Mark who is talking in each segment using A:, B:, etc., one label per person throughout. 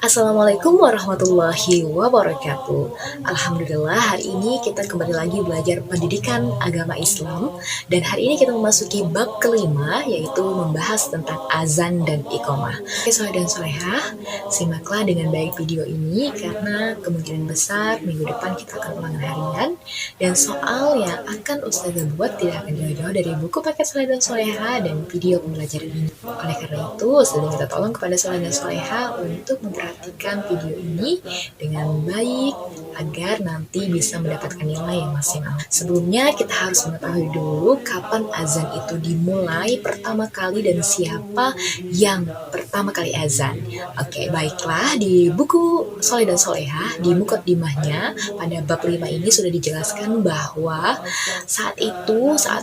A: Assalamualaikum warahmatullahi wabarakatuh. Alhamdulillah hari ini kita kembali lagi belajar pendidikan agama Islam. Dan hari ini kita memasuki bab kelima, yaitu membahas tentang azan dan iqamah. Oke soaleh dan solehah, simaklah dengan baik video ini karena kemungkinan besar minggu depan kita akan ulangan harian. Dan soal yang akan Ustazah buat tidak akan jauh-jauh dari buku paket soaleh dan solehah dan video pembelajaran ini. Oleh karena itu, Ustazah minta tolong kepada soaleh dan solehah untuk memperhatikan video ini dengan baik agar nanti bisa mendapatkan nilai yang maksimal. Sebelumnya kita harus mengetahui dulu kapan azan itu dimulai pertama kali dan siapa yang pertama kali azan. Oke, baiklah, di buku Soleh dan Solehah di mukaddimahnya pada bab 5 ini sudah dijelaskan bahwa saat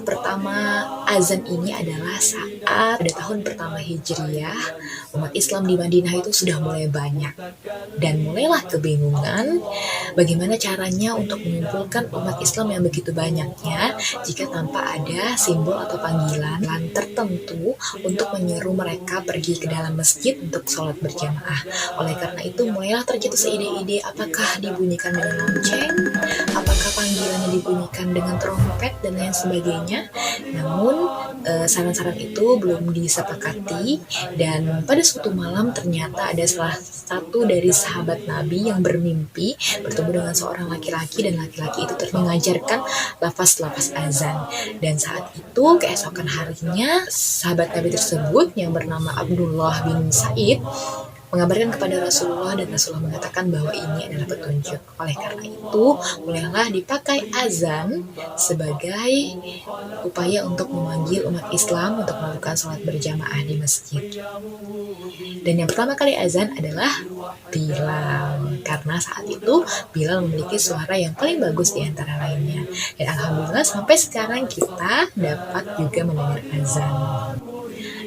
A: pertama azan ini adalah saat pada tahun pertama Hijriyah umat Islam di Madinah itu sudah mulai banyak dan mulailah kebingungan bagaimana caranya untuk mengumpulkan umat Islam yang begitu banyaknya jika tanpa ada simbol atau panggilan tertentu untuk menyeru mereka pergi ke dalam masjid untuk sholat berjamaah. Oleh karena itu mulailah tercetus ide-ide, apakah dibunyikan dengan lonceng, apakah panggilannya dibunyikan dengan trompet dan lain sebagainya. Namun saran-saran itu belum disepakati dan pada suatu malam ternyata ada salah satu dari sahabat Nabi yang bermimpi bertemu dengan seorang laki-laki dan laki-laki itu mengajarkan lafaz-lafaz azan. Dan saat itu keesokan harinya sahabat Nabi tersebut yang bernama Abdullah bin Said mengabarkan kepada Rasulullah dan Rasulullah mengatakan bahwa ini adalah petunjuk. Oleh karena itu, mulailah dipakai azan sebagai upaya untuk memanggil umat Islam untuk melakukan sholat berjamaah di masjid. Dan yang pertama kali azan adalah Bilal, karena saat itu Bilal memiliki suara yang paling bagus di antara lainnya. Dan alhamdulillah sampai sekarang kita dapat juga mendengar azan.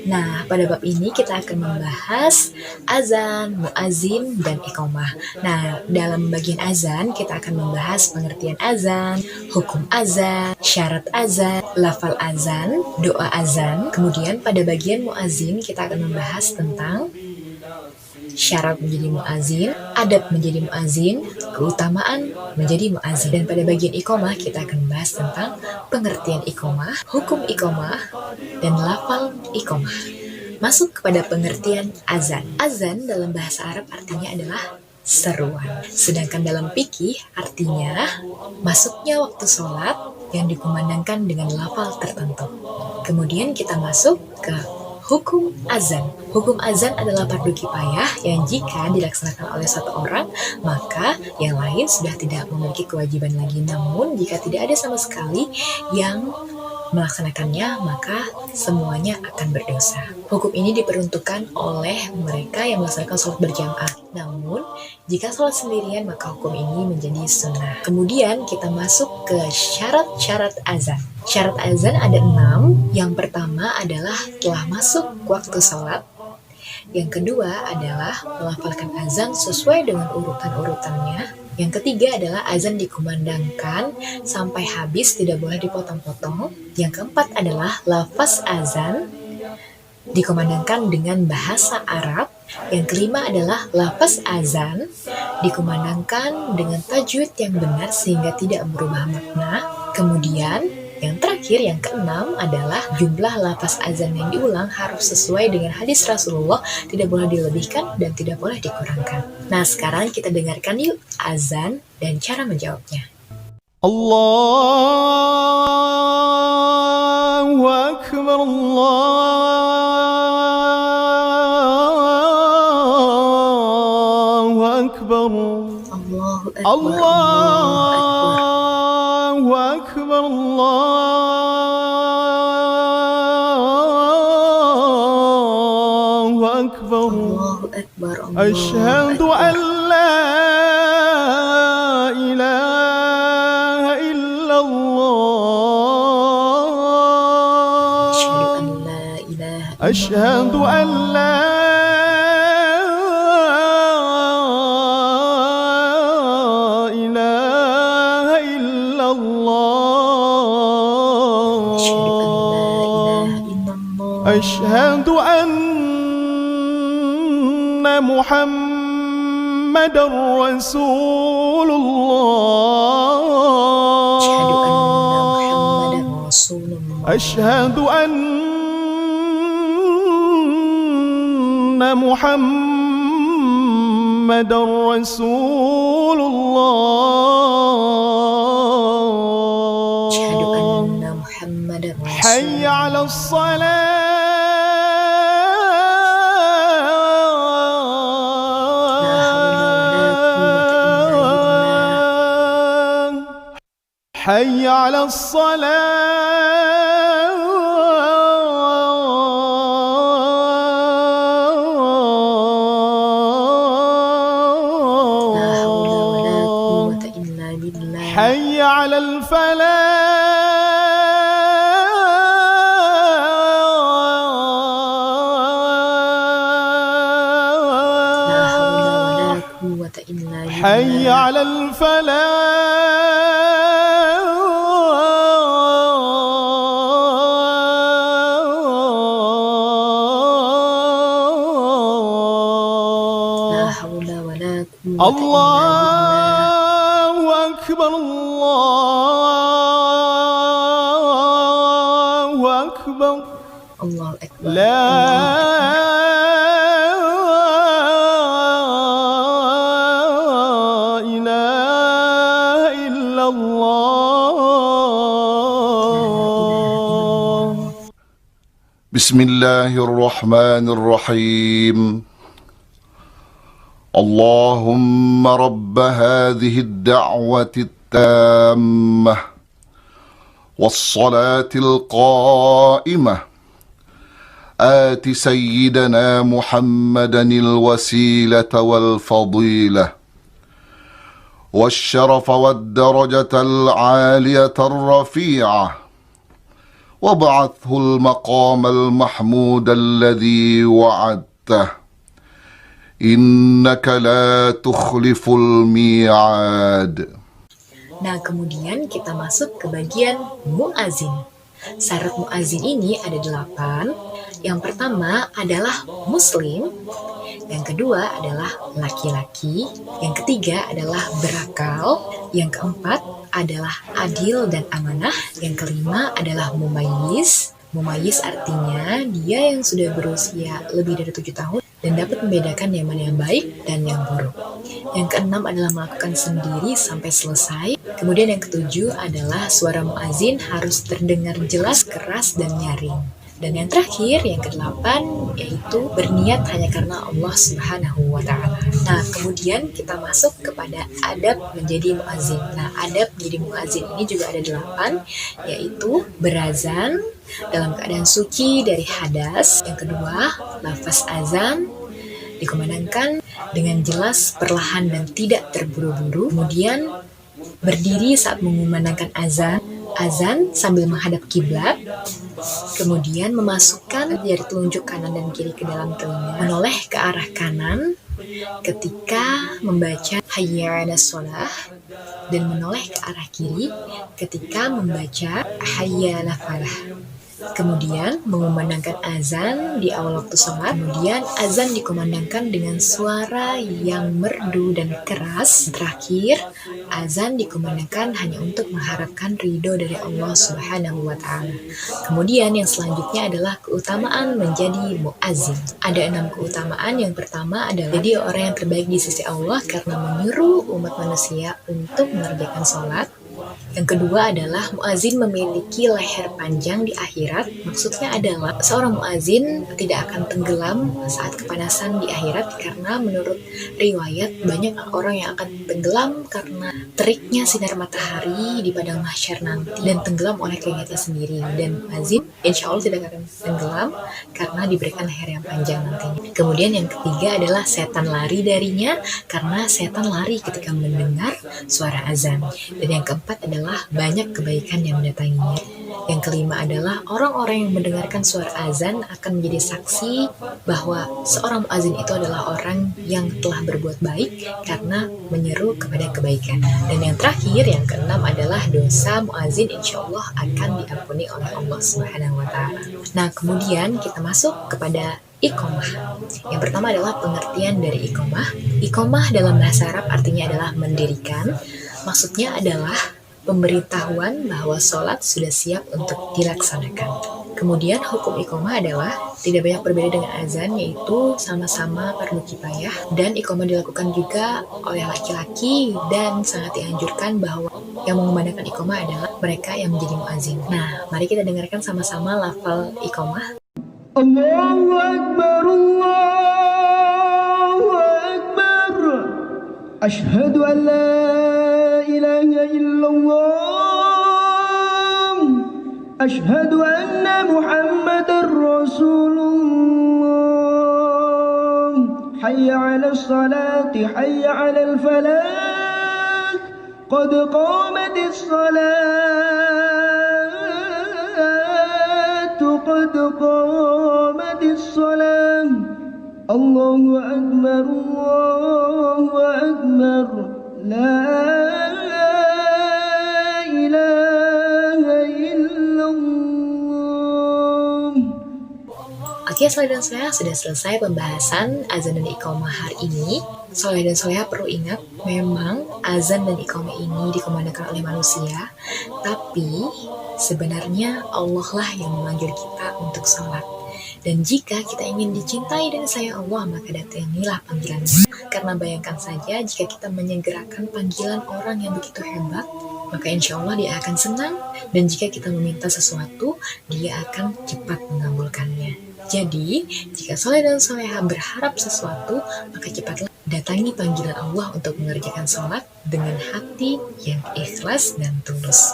A: Nah, pada bab ini kita akan membahas azan, muazin, dan iqamah. Nah, dalam bagian azan kita akan membahas pengertian azan, hukum azan, syarat azan, lafal azan, doa azan. Kemudian pada bagian muazin kita akan membahas tentang syarat menjadi muazin, adab menjadi muazin, keutamaan menjadi muazin. Dan pada bagian iqamah kita akan membahas tentang pengertian iqamah, hukum iqamah, dan lafal iqamah. Masuk kepada pengertian azan. Azan dalam bahasa Arab artinya adalah seruan. Sedangkan dalam fikih artinya masuknya waktu sholat yang dikumandangkan dengan lafal tertentu. Kemudian kita masuk ke hukum azan. Hukum azan adalah fardu kifayah yang jika dilaksanakan oleh satu orang, maka yang lain sudah tidak memiliki kewajiban lagi. Namun, jika tidak ada sama sekali yang melaksanakannya, maka semuanya akan berdosa. Hukum ini diperuntukkan oleh mereka yang melaksanakan sholat berjamaah. Namun, jika sholat sendirian, maka hukum ini menjadi sunnah. Kemudian kita masuk ke syarat-syarat azan. Syarat azan ada 6. Yang pertama adalah telah masuk waktu sholat. Yang kedua adalah melafalkan azan sesuai dengan urutan-urutannya. Yang ketiga adalah azan dikumandangkan sampai habis, tidak boleh dipotong-potong. Yang keempat adalah lafaz azan dikumandangkan dengan bahasa Arab. Yang kelima adalah lafaz azan dikumandangkan dengan tajwid yang benar sehingga tidak berubah makna. Kemudian yang terakhir, yang keenam adalah jumlah lafaz azan yang diulang harus sesuai dengan hadis Rasulullah, tidak boleh dilebihkan dan tidak boleh dikurangkan. Nah, sekarang kita dengarkan yuk azan dan cara menjawabnya.
B: Allahu Akbar, Allahu Akbar,
A: Allahu Akbar,
B: Allahu Akbar, Allahu Akbar,
A: Allahu Akbar,
B: Asyhadu an la ilaha illallah, Asyhadu an la ilaha illallah, أشهد أن محمدا رسول الله
A: أشهد أن محمد رسول الله
B: أشهد أن محمد رسول الله حي على الصلاة حي على الصلاة حي على الفلاح حي على الفلاح الله أكبر الله أكبر
A: الله أكبر
B: لا إله إلا الله
C: بسم الله الرحمن الرحيم اللهم رب هذه الدعوة التامة والصلاة القائمة آت سيدنا محمدا الوسيلة والفضيلة والشرف والدرجة العالية الرفيعة وابعثه المقام المحمود الذي وعدته إنك لا تخلف الميعاد.
A: Nah, kemudian kita masuk ke bagian muazin. Syarat muazin ini ada 8. Yang pertama adalah muslim. Yang kedua adalah laki-laki. Yang ketiga adalah berakal. Yang keempat adalah adil dan amanah. Yang kelima adalah mumayyiz. Mumayyiz artinya dia yang sudah berusia lebih dari 7 tahun dan dapat membedakan yang mana yang baik dan yang buruk. Yang keenam adalah melakukan sendiri sampai selesai. Kemudian yang ketujuh adalah suara muazin harus terdengar jelas, keras, dan nyaring. Dan yang terakhir, yang kedelapan, yaitu berniat hanya karena Allah Subhanahu wa Ta'ala. Nah, kemudian kita masuk kepada adab menjadi muazin. Nah, adab menjadi muazin ini juga ada 8, yaitu berazan dalam keadaan suci dari hadas. Yang kedua, lafaz azan dikumandangkan dengan jelas, perlahan, dan tidak terburu-buru. Kemudian berdiri saat mengumandangkan azan sambil menghadap kiblat. Kemudian memasukkan jari telunjuk kanan dan kiri ke dalam telinga, menoleh ke arah kanan ketika membaca hayya 'alas shalah dan menoleh ke arah kiri ketika membaca hayya 'alal falah. Kemudian mengumandangkan azan di awal waktu sholat. Kemudian azan dikumandangkan dengan suara yang merdu dan keras. Terakhir, azan dikumandangkan hanya untuk mengharapkan ridho dari Allah Subhanahu wa Ta'ala. Kemudian yang selanjutnya adalah keutamaan menjadi muazin. Ada 6 keutamaan. Yang pertama adalah jadi orang yang terbaik di sisi Allah karena menyuruh umat manusia untuk mengerjakan sholat. Yang kedua adalah muazin memiliki leher panjang di akhirat. Maksudnya adalah seorang muazin tidak akan tenggelam saat kepanasan di akhirat, karena menurut riwayat banyak orang yang akan tenggelam karena teriknya sinar matahari di padang mahsyar nanti dan tenggelam oleh keringatnya sendiri. Dan muazin insya Allah tidak akan tenggelam karena diberikan leher yang panjang nantinya. Kemudian yang ketiga adalah setan lari darinya karena setan lari ketika mendengar suara azan. Dan yang keempat adalah banyak kebaikan yang mendatanginya. Yang kelima adalah orang-orang yang mendengarkan suara azan akan menjadi saksi bahwa seorang muazin itu adalah orang yang telah berbuat baik karena menyeru kepada kebaikan. Dan yang terakhir, yang keenam adalah dosa muazin insya Allah akan diampuni oleh Allah Subhanahu wa Ta'ala. Nah, kemudian kita masuk kepada iqamah. Yang pertama adalah pengertian dari iqamah. Iqamah dalam bahasa Arab artinya adalah mendirikan. Maksudnya adalah pemberitahuan bahwa sholat sudah siap untuk dilaksanakan. Kemudian hukum iqamah adalah tidak banyak berbeda dengan azan, yaitu sama-sama fardu kifayah, dan iqamah dilakukan juga oleh laki-laki dan sangat dianjurkan bahwa yang mengumandangkan iqamah adalah mereka yang menjadi muazin. Nah, mari kita dengarkan sama-sama lafal iqamah.
D: Allahu Akbar, Allahu Akbar. Ashhadu an la ilaha illallah. Ashhadu anna Muhammadar Rasulullah. Hayya 'alas salati, hayya 'alal falah. Qad qamatis salatu, qad qamatis salah. Allahu Akbar, Allahu Akbar. La ilaha illallah.
A: Oke, soleh dan soleha, sudah selesai pembahasan azan dan iqamah hari ini. Soleh dan soleha perlu ingat, memang azan dan iqamah ini dikumandangkan oleh manusia, tapi sebenarnya Allah lah yang memanggil kita untuk sholat. Dan jika kita ingin dicintai dan sayang Allah, maka datangilah panggilannya. Karena bayangkan saja jika kita menyegerakan panggilan orang yang begitu hebat, maka insya Allah dia akan senang. Dan jika kita meminta sesuatu, dia akan cepat mengabulkannya. Jadi, jika soleh dan soleha berharap sesuatu, maka cepatlah datangi panggilan Allah untuk mengerjakan sholat dengan hati yang ikhlas dan tulus.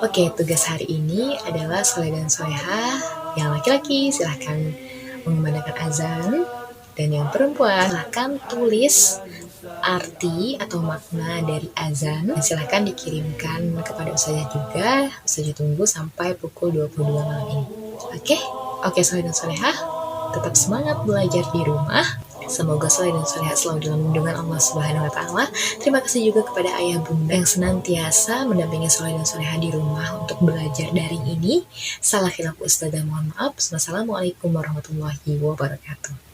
A: Oke, tugas hari ini adalah soleh dan soleha. Yang laki-laki silahkan mengumandangkan azan, dan yang perempuan silahkan tulis arti atau makna dari azan. Dan silahkan dikirimkan kepada Ustazah juga. Ustazah tunggu sampai pukul 22 malam ini. Oke, soleh dan soleha, tetap semangat belajar di rumah. Semoga soleh dan soleha selalu dalam lindungan Allah Subhanahu wa Ta'ala. Terima kasih juga kepada ayah bunda yang senantiasa mendampingi soleh dan soleha di rumah untuk belajar daring ini. Salah khilaf Ustazah, mohon maaf. Wassalamualaikum warahmatullahi wabarakatuh.